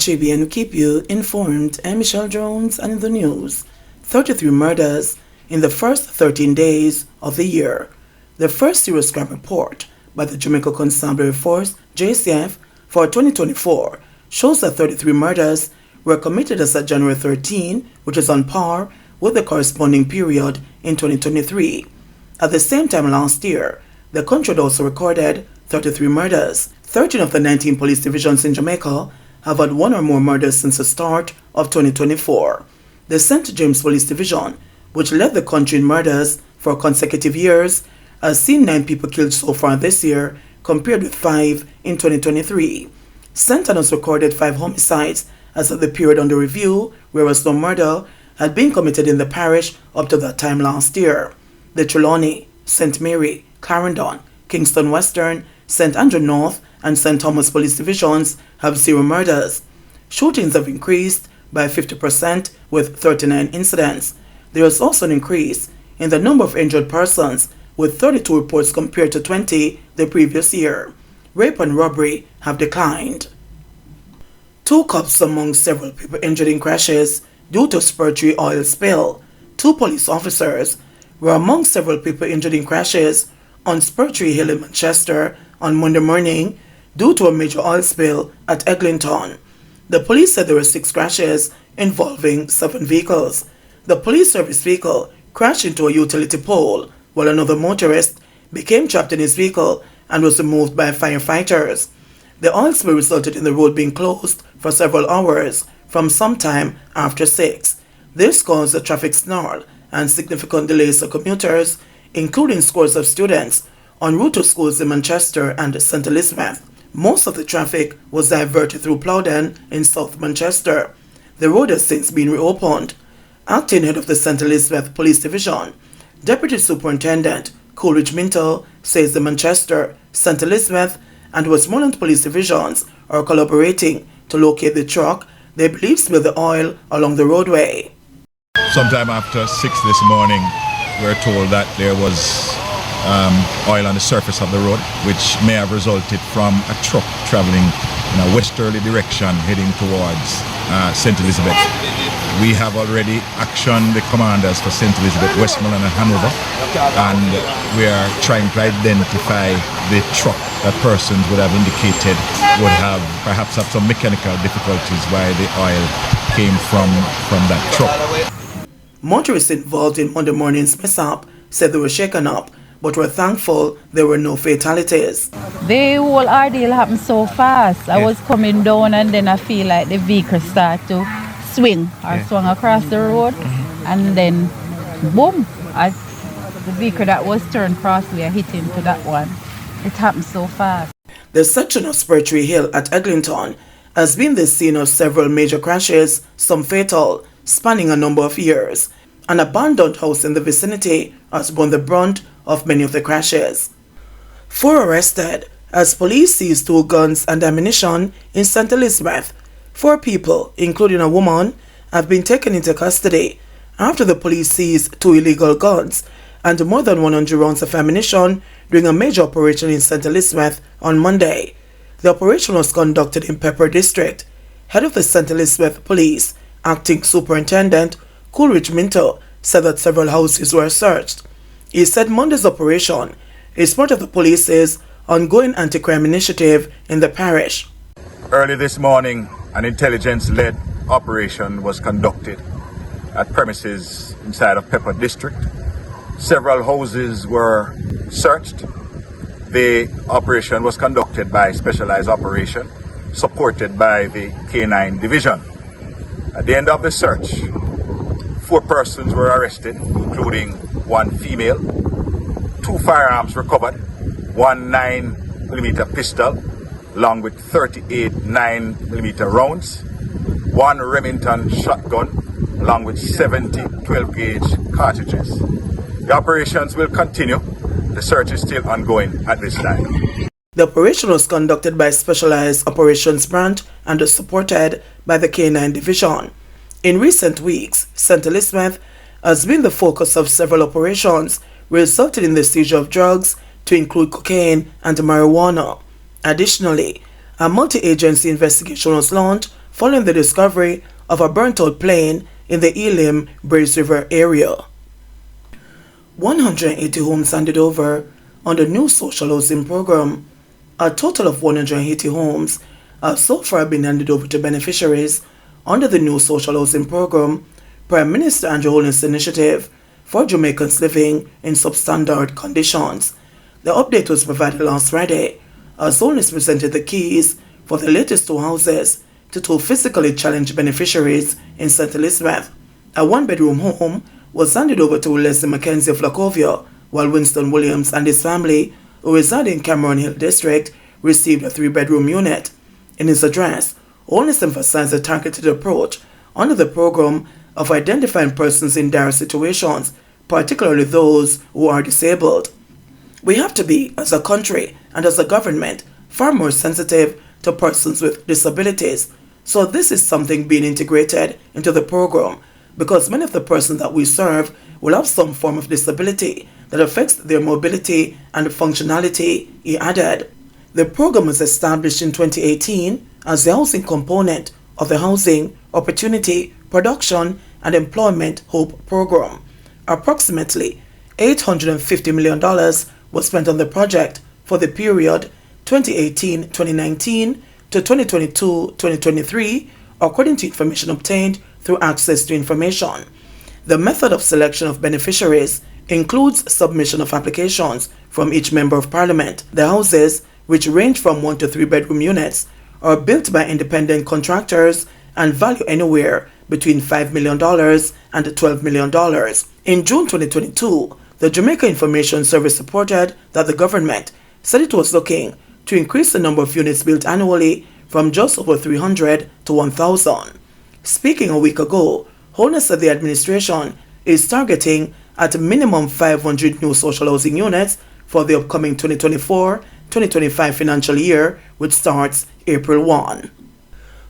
JBNN keep you informed. I'm Michelle Jones, and in the news, 33 murders in the first 13 days of the year. The first serious crime report by the Jamaica Constabulary Force, JCF, for 2024 shows that 33 murders were committed as at January 13, which is on par with the corresponding period in 2023. At the same time last year, the country had also recorded 33 murders. 13 of the 19 police divisions in Jamaica have had one or more murders since the start of 2024. The St. James Police Division, which led the country in murders for consecutive years, has seen 9 people killed so far this year, compared with 5 in 2023. St. Anne's recorded 5 homicides as of the period under review, whereas no murder had been committed in the parish up to that time last year. The Trelawney, St. Mary, Clarendon, Kingston Western, St. Andrew North, and St. Thomas Police Divisions have 0 murders. Shootings have increased by 50% with 39 incidents. There is also an increase in the number of injured persons with 32 reports compared to 20 the previous year. Rape and robbery have declined. 2 cops among several people injured in crashes due to spurtree oil spill. 2 police officers were among several people injured in crashes on Spurtree Hill in Manchester on Monday morning due to a major oil spill at Eglinton. The police said there were 6 crashes involving 7 vehicles. The police service vehicle crashed into a utility pole, while another motorist became trapped in his vehicle and was removed by firefighters. The oil spill resulted in the road being closed for several hours from sometime after 6. This caused a traffic snarl and significant delays for commuters, including scores of students en route to schools in Manchester and St. Elizabeth. Most of the traffic was diverted through Plowden in South Manchester. The road has since been reopened. Acting head of the St. Elizabeth Police Division, Deputy Superintendent Coleridge Minto, says the Manchester, St. Elizabeth, and Westmoreland Police Divisions are collaborating to locate the truck they believe spilled the oil along the roadway. Sometime after 6 this morning, we're told that there was oil on the surface of the road, which may have resulted from a truck traveling in a westerly direction heading towards St. Elizabeth. We have already actioned the commanders for St. Elizabeth, Westmoreland and Hanover, and we are trying to identify the truck that persons would have indicated would have perhaps have some mechanical difficulties why the oil came from that truck. Motorists involved in Monday morning's mishap said they were shaken up, but were thankful there were no fatalities. The whole ordeal happened so fast. I was coming down and then I feel like the vehicle started to swing or swung across the road, and then boom, the vehicle that was turned crossway hit into that one. It happened so fast. The section of Spurtree Hill at Eglinton has been the scene of several major crashes, some fatal, spanning a number of years. An abandoned house in the vicinity has borne the brunt of many of the crashes. 4 arrested as police seized 2 guns and ammunition in St. Elizabeth. 4 people, including a woman, have been taken into custody after the police seized 2 illegal guns and more than 100 rounds of ammunition during a major operation in St. Elizabeth on Monday. The operation was conducted in Pepper District. Head of the St. Elizabeth Police, Acting Superintendent Coleridge Minto, said that several houses were searched. He said Monday's operation is part of the police's ongoing anti-crime initiative in the parish. Early this morning, an intelligence-led operation was conducted at premises inside of Pepper District. Several houses were searched. The operation was conducted by specialized operation supported by the K9 division. At the end of the search, 4 persons were arrested, including 1 female, 2 firearms recovered, 1 9mm pistol, along with 38 9mm rounds, 1 Remington shotgun, along with 70 12-gauge cartridges. The operations will continue. The search is still ongoing at this time. The operation was conducted by Specialized Operations Branch and is supported by the K9 Division. In recent weeks, St. Elizabeth has been the focus of several operations resulting in the seizure of drugs to include cocaine and marijuana. Additionally, a multi-agency investigation was launched following the discovery of a burnt-out plane in the Elim-Brace River area. 180 homes handed over on the new social housing program. A total of 180 homes have so far been handed over to beneficiaries under the new social housing program, Prime Minister Andrew Holness' initiative for Jamaicans living in substandard conditions. The update was provided last Friday as Holness presented the keys for the latest 2 houses to 2 physically challenged beneficiaries in St. Elizabeth. A 1-bedroom home was handed over to Leslie Mackenzie of Lacovia, while Winston Williams and his family, who reside in Cameron Hill District, received a 3-bedroom unit. In his address, Holness emphasized a targeted approach under the program of identifying persons in dire situations, particularly those who are disabled. We have to be, as a country and as a government, far more sensitive to persons with disabilities. So this is something being integrated into the program, because many of the persons that we serve will have some form of disability that affects their mobility and functionality, he added. The program was established in 2018 as the housing component of the Housing, Opportunity, Production and Employment Hope program. Approximately $850 million was spent on the project for the period 2018-2019 to 2022-2023, according to information obtained through access to information. The method of selection of beneficiaries includes submission of applications from each member of parliament. The houses, which range from 1 to 3-bedroom units, are built by independent contractors and value anywhere between $5 million and $12 million. In June 2022, the Jamaica Information Service reported that the government said it was looking to increase the number of units built annually from just over 300 to 1,000. Speaking a week ago, Holness said the administration is targeting at a minimum 500 new social housing units for the upcoming 2024-2025 financial year, which starts April 1.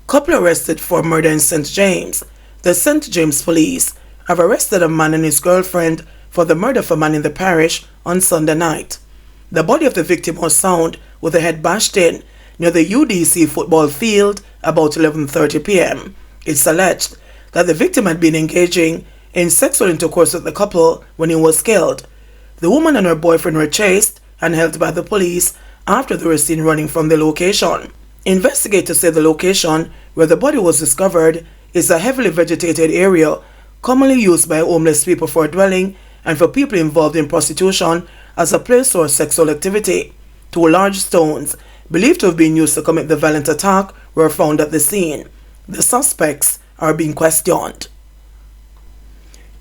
Couple arrested for murder in St. James. The St. James police have arrested a man and his girlfriend for the murder of a man in the parish on Sunday night. The body of the victim was found with the head bashed in near the UDC football field about 11:30 p.m. It's alleged that the victim had been engaging in sexual intercourse with the couple when he was killed. The woman and her boyfriend were chased and held by the police after they were seen running from the location. Investigators say the location where the body was discovered is a heavily vegetated area commonly used by homeless people for dwelling and for people involved in prostitution as a place for sexual activity. 2 large stones, believed to have been used to commit the violent attack, were found at the scene. The suspects are being questioned.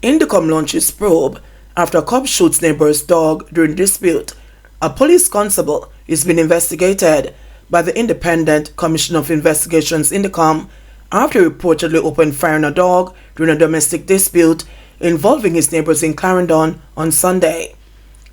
Indicom launches probe after cop shoots neighbor's dog during dispute. A police constable is being investigated by the Independent Commission of Investigations Indicom after he reportedly opened fire on a dog during a domestic dispute involving his neighbors in Clarendon on Sunday.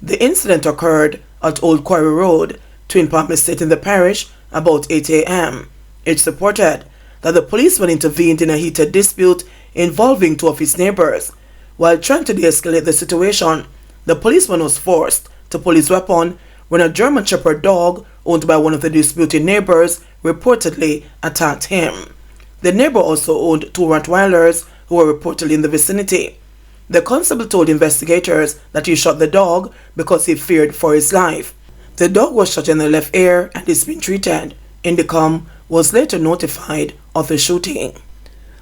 The incident occurred at Old Quarry Road, Twin Palm Estate in the parish, about 8 a.m. It's reported that the policeman intervened in a heated dispute involving 2 of his neighbors. While trying to de-escalate the situation, the policeman was forced to pull his weapon when a German Shepherd dog owned by one of the disputing neighbors reportedly attacked him. The neighbor also owned 2 Rottweilers who were reportedly in the vicinity. The constable told investigators that he shot the dog because he feared for his life. The dog was shot in the left ear and is being treated. Indicom was later notified of the shooting.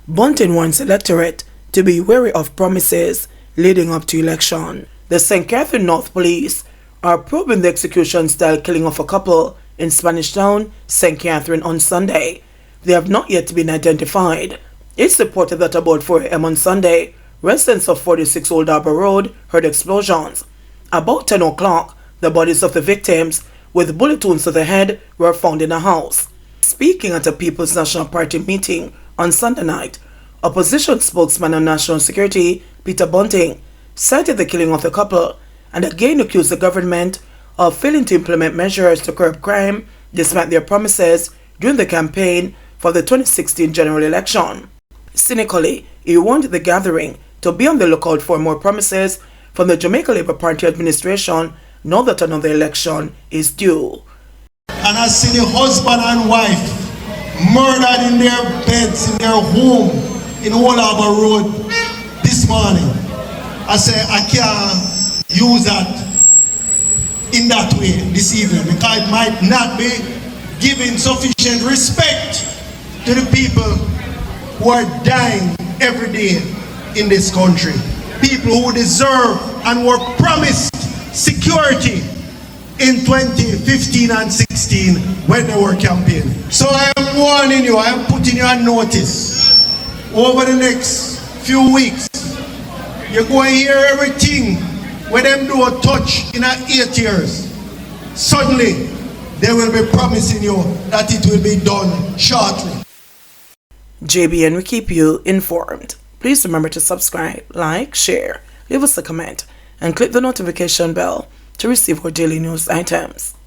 Bunting warns electorate to be wary of promises leading up to election. The St. Catherine North Police are probing the execution-style killing of a couple in Spanish Town, St. Catherine on Sunday. They have not yet been identified. It's reported that about 4 a.m. on Sunday, residents of 46 Old Harbour Road heard explosions. About 10 o'clock, the bodies of the victims, with bullet wounds to the head, were found in a house. Speaking at a People's National Party meeting on Sunday night, opposition spokesman on national security, Peter Bunting, cited the killing of the couple and again accused the government of failing to implement measures to curb crime despite their promises during the campaign for the 2016 general election. Cynically, he warned the gathering to be on the lookout for more promises from the Jamaica Labour Party administration now that another election is due. And I see the husband and wife murdered in their beds, in their home, in Old Harbour Road this morning. I say I can't use that in that way this evening because it might not be giving sufficient respect to the people who are dying every day in this country. People who deserve and were promised security in 2015 and 16 when they were campaigning. So I am warning you, I am putting you on notice. Over the next few weeks, you're going to hear everything when them do a touch in 8 years. Suddenly, they will be promising you that it will be done shortly. JBN will keep you informed. Please remember to subscribe, like, share, leave us a comment, and click the notification bell to receive our daily news items.